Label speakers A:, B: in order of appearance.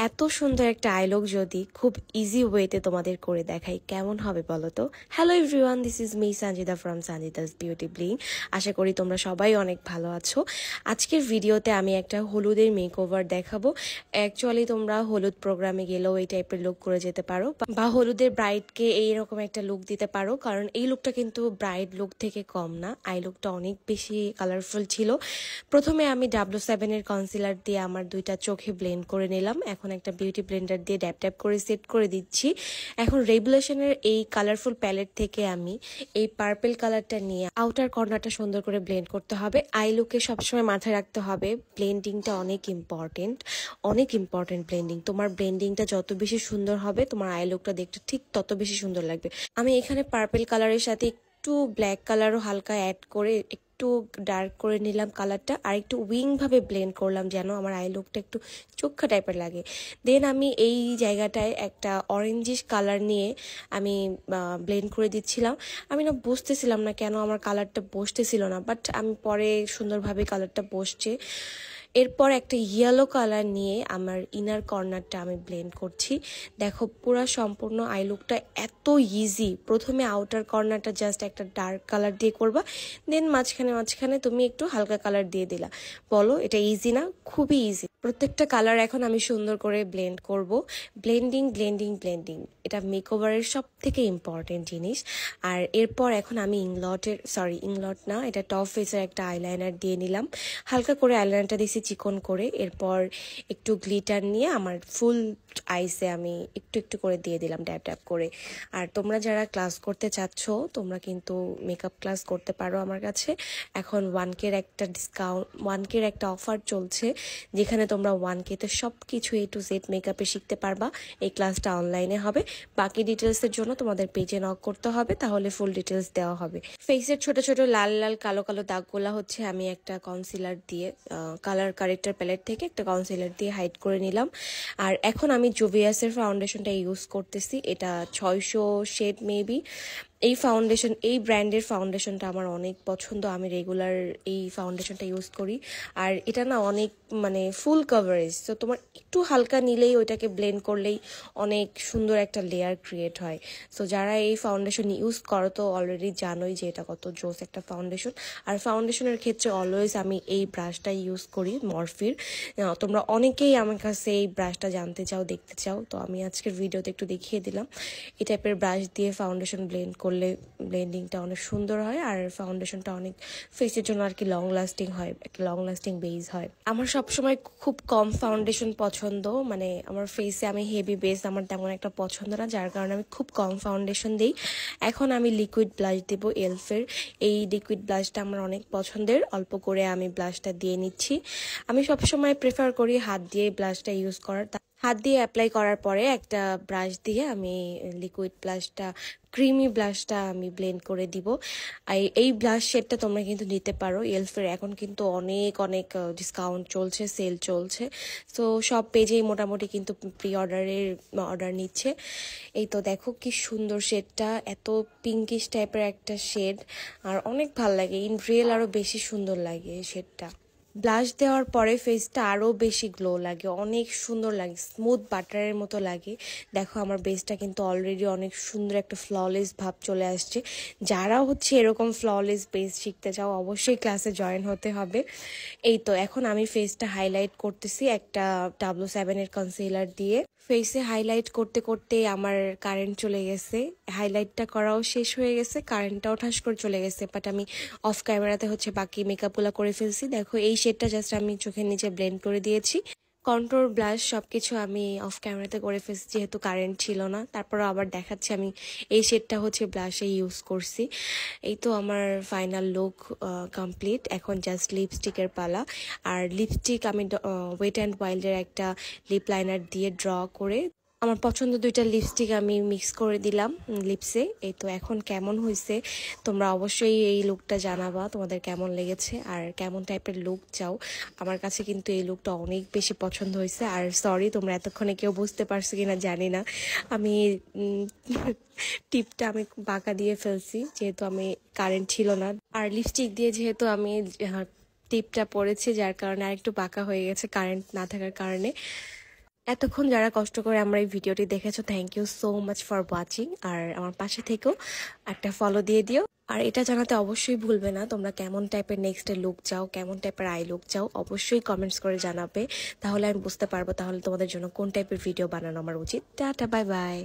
A: এত সুন্দর একটা আই লুক যদি খুব ইজি ওয়েতে তোমাদের করে দেখাই কেমন হবে বলো তো। Hello everyone, this is me Sanjita from Sanjita's beauty bling. আশা করি তোমরা সবাই অনেক ভালো আছো। আজকের ভিডিওতে আমি একটা হলুদের মেকওভার দেখাবো। অ্যাকচুয়ালি তোমরা হলুদ প্রোগ্রামে গেলেও এই টাইপের লুক করে যেতে পারো, বা হলুদের ব্রাইডকে এইরকম একটা লুক দিতে পারো, কারণ এই লুকটা কিন্তু ব্রাইড লুক থেকে কম না। আই লুকটা অনেক বেশি কালারফুল ছিল। প্রথমে আমি W7 এর কনসিলার দিয়ে আমার দুইটা চোখে ব্লেন্ড করে নিলাম। এখন একটা বিউটি ব্লেন্ডার দিয়ে ড্যাপ ড্যাপ করে সেট করে দিচ্ছি। এখন রেভুলেশনের এই কালারফুল প্যালেট থেকে আমি এই পার্পল কালারটা নিয়ে আউটার কর্নারটা সুন্দর করে ব্লেন্ড করতে হবে। আই লুকে সবসময় মাথায় রাখতে হবে ব্লেন্ডিংটা অনেক ইম্পর্টেন্ট ব্লেন্ডিং। তোমার ব্লেন্ডিংটা যত বেশি সুন্দর হবে তোমার আই লুকটা দেখতে ঠিক তত বেশি সুন্দর লাগবে। আমি এখানে পার্পল কালারের সাথে একটু ব্ল্যাক কালারও হালকা অ্যাড করে একটু ডার্ক করে নিলাম কালারটা, আর একটু উইং ভাবে ব্লেন্ড করলাম যেন আমার আই লুকটা একটু চোখা টাইপের লাগে। দেন আমি এই জায়গাটায় একটা অরেঞ্জিশ কালার নিয়ে আমি ব্লেন্ড করে দিচ্ছিলাম। আমি না বুঝতেছিলাম না কেন আমার কালারটা বসতেছিল না, বাট আমি পরে সুন্দরভাবে কালারটা বসছে। এরপর একটা ইয়েলো কালার নিয়ে আমার ইনার কর্নারটা আমি ব্লেন্ড করছি। দেখো পুরা সম্পূর্ণ আই লুকটা এত ইজি। প্রথমে আউটার কর্নারটা জাস্ট একটা ডার্ক কালার দিয়ে করবা, দেন মাঝখানে তুমি একটু হালকা কালার দিয়ে দিলা। বলো এটা ইজি না? খুবই ইজি। প্রত্যেকটা কালার এখন আমি সুন্দর করে ব্লেন্ড করব। ব্লেন্ডিং এটা মেকওভারের সব থেকে ইম্পর্টেন্ট জিনিস। আর এরপর এখন আমি ইংলট না, এটা টপ ফেসের একটা আইলাইনার দিয়ে নিলাম। হালকা করে আইলাইনারটা দিয়েছি চিকন করে। এরপর একটু গ্লিটার নিয়ে আমার ফুল আইসে আমি একটু একটু করে দিয়ে দিলাম ড্যাপ ড্যাপ করে। আর তোমরা যারা ক্লাস করতে চাচ্ছ তোমরা কিন্তু মেকআপ ক্লাস করতে পারো আমার কাছে। এখন 1K এর একটা অফার চলছে, যেখানে তোমরা 1K তে সব কিছু A to Z মেকআপে শিখতে পারবা। এই ক্লাসটা অনলাইনে হবে। বাকি ডিটেলসের জন্য তোমাদের পেজে নক করতে হবে, তাহলে ফুল ডিটেলস দেওয়া হবে। ফেসের ছোট ছোট লাল লাল কালো কালো দাগগুলা হচ্ছে আমি একটা কনসিলার দিয়ে কালার কারেক্টার প্যালেট থেকে একটা কনসিলার দিয়ে হাইড করে নিলাম। আর এখন আমি জুভিয়াসের ফাউন্ডেশনটা ইউজ করতেছি। এটা 600 শেড মেবি। এই ব্র্যান্ডের ফাউন্ডেশনটা আমার অনেক পছন্দ। আমি রেগুলার এই ফাউন্ডেশনটা ইউজ করি। আর এটা না অনেক ফুল কভারেজ, তো তোমার একটু হালকা নিলেই ওইটাকে ব্লেন্ড করলেই অনেক সুন্দর একটা লেয়ার ক্রিয়েট হয়। সো যারা এই ফাউন্ডেশন ইউজ করো তো অলরেডি জানোই যে এটা কত জোস একটা ফাউন্ডেশন। আর ফাউন্ডেশনের ক্ষেত্রে অলওয়েজ আমি এই ব্রাশটাই ইউজ করি, মরফির। তোমরা অনেকেই আমার কাছে এই ব্রাশটা জানতে চাও, দেখতে চাও, তো আমি আজকের ভিডিওতে একটু দেখিয়ে দিলাম। এই টাইপের ব্রাশ দিয়ে ফাউন্ডেশন ব্লেন্ড করলে ব্লেন্ডিংটা অনেক সুন্দর হয়, আর ফাউন্ডেশনটা অনেক ফেসের জন্য আর কি লং লাস্টিং হয়, একটা লং লাস্টিং বেস হয়। আমার সবসময় খুব কম ফাউন্ডেশন পছন্দ, আমার ফেসে আমি হেভি বেস আমার তেমন একটা পছন্দ না, যার কারণে আমি খুব কম ফাউন্ডেশন দিই। এখন আমি লিকুইড ব্লাশ দেবো এলফের। এই লিকুইড ব্লাশটা আমার অনেক পছন্দের। অল্প করে আমি ব্লাশটা দিয়ে নিচ্ছি। আমি সবসময় প্রেফার করি হাত দিয়ে ব্লাশটা ইউজ করার। হাত দিয়ে অ্যাপ্লাই করার পরে একটা ব্রাশ দিয়ে আমি ক্রিমি ব্লাশটা আমি ব্লেন্ড করে দিব। এই ব্লাশ শেডটা তোমরা কিন্তু নিতে পারো এলফের। এখন কিন্তু অনেক ডিসকাউন্ট চলছে, সেল চলছে। সো সব পেজেই মোটামুটি কিন্তু অর্ডার নিচ্ছে। এই তো দেখো কি সুন্দর শেডটা, এত পিঙ্কিশ টাইপের একটা শেড, আর অনেক ভালো লাগে। ইন রিয়েল আরো বেশি সুন্দর লাগে শেডটা। ব্লাশ দেওয়ার পরে ফেসটা আরও বেশি গ্লো লাগে, অনেক সুন্দর লাগে, স্মুথ বাটারের মতো লাগে। দেখো আমার বেসটা কিন্তু অলরেডি অনেক সুন্দর একটা ফ্ললেস ভাব চলে আসছে। যারা এরকম ফ্ললেস বেস শিখতে চাও অবশ্যই ক্লাসে জয়েন হতে হবে। এই তো এখন আমি ফেসটা হাইলাইট করতেছি একটা W7 এর কনসিলার দিয়ে। ফেসে হাইলাইট করতে করতে আমার কারেন্ট চলে গেছে, হাইলাইটটা করাও শেষ হয়ে গেছে, কারেন্টটাও ঠাস করে চলে গেছে। বাট আমি অফ ক্যামেরাতে বাকি মেকআপগুলো করে ফেলছি। দেখো এই শেডটা জাস্ট আমি চোখের নিচে ব্লেন্ড করে দিয়েছি। কন্ট্রোল ব্লাশ সবকিছু আমি অফ ক্যামেরাতে করে ফেলছি যেহেতু কারেন্ট ছিল না। তারপরও আবার দেখাচ্ছি আমি এই শেডটা ব্লাশে ইউজ করছি। এই তো আমার ফাইনাল লুক কমপ্লিট। এখন জাস্ট লিপস্টিকের পালা। আর লিপস্টিক আমি ওয়েট অ্যান্ড ওয়াইল্ডের একটা লিপ লাইনার দিয়ে ড্র করে আমার পছন্দ দুইটা লিপস্টিক আমি মিক্স করে দিলাম লিপসে। এই তো এখন কেমন হয়েছে তোমরা অবশ্যই এই লুকটা জানাবা তোমাদের কেমন লেগেছে আর কেমন টাইপের লুক চাও। আমার কাছে কিন্তু এই লুকটা অনেক বেশি পছন্দ হয়েছে। আর সরি তোমরা এতক্ষণে কেউ বুঝতে পারছো কিনা জানি না, আমি টিপটা আমি বাঁকা দিয়ে ফেলছি যেহেতু আমি কারেন্ট ছিল না। আর লিপস্টিক দিয়ে যেহেতু আমি টিপটা পড়েছি যার কারণে আর একটু বাঁকা হয়ে গেছে কারেন্ট না থাকার কারণে। এতক্ষণ যারা কষ্ট করে আমার এই ভিডিওটি দেখেছো, thank you so much for watching. আর আমার পাশে থেকেও একটা ফলো দিয়ে দিও। আর এটা জানাতে অবশ্যই ভুলবে না তোমরা কেমন টাইপের নেক্সট লুক চাও, কেমন টাইপের আই লুক চাও, অবশ্যই কমেন্টস করে জানাবে। তাহলে আমি বুঝতে পারবো তাহলে তোমাদের জন্য কোন টাইপের ভিডিও বানানো আমার উচিত। Tata, bye bye.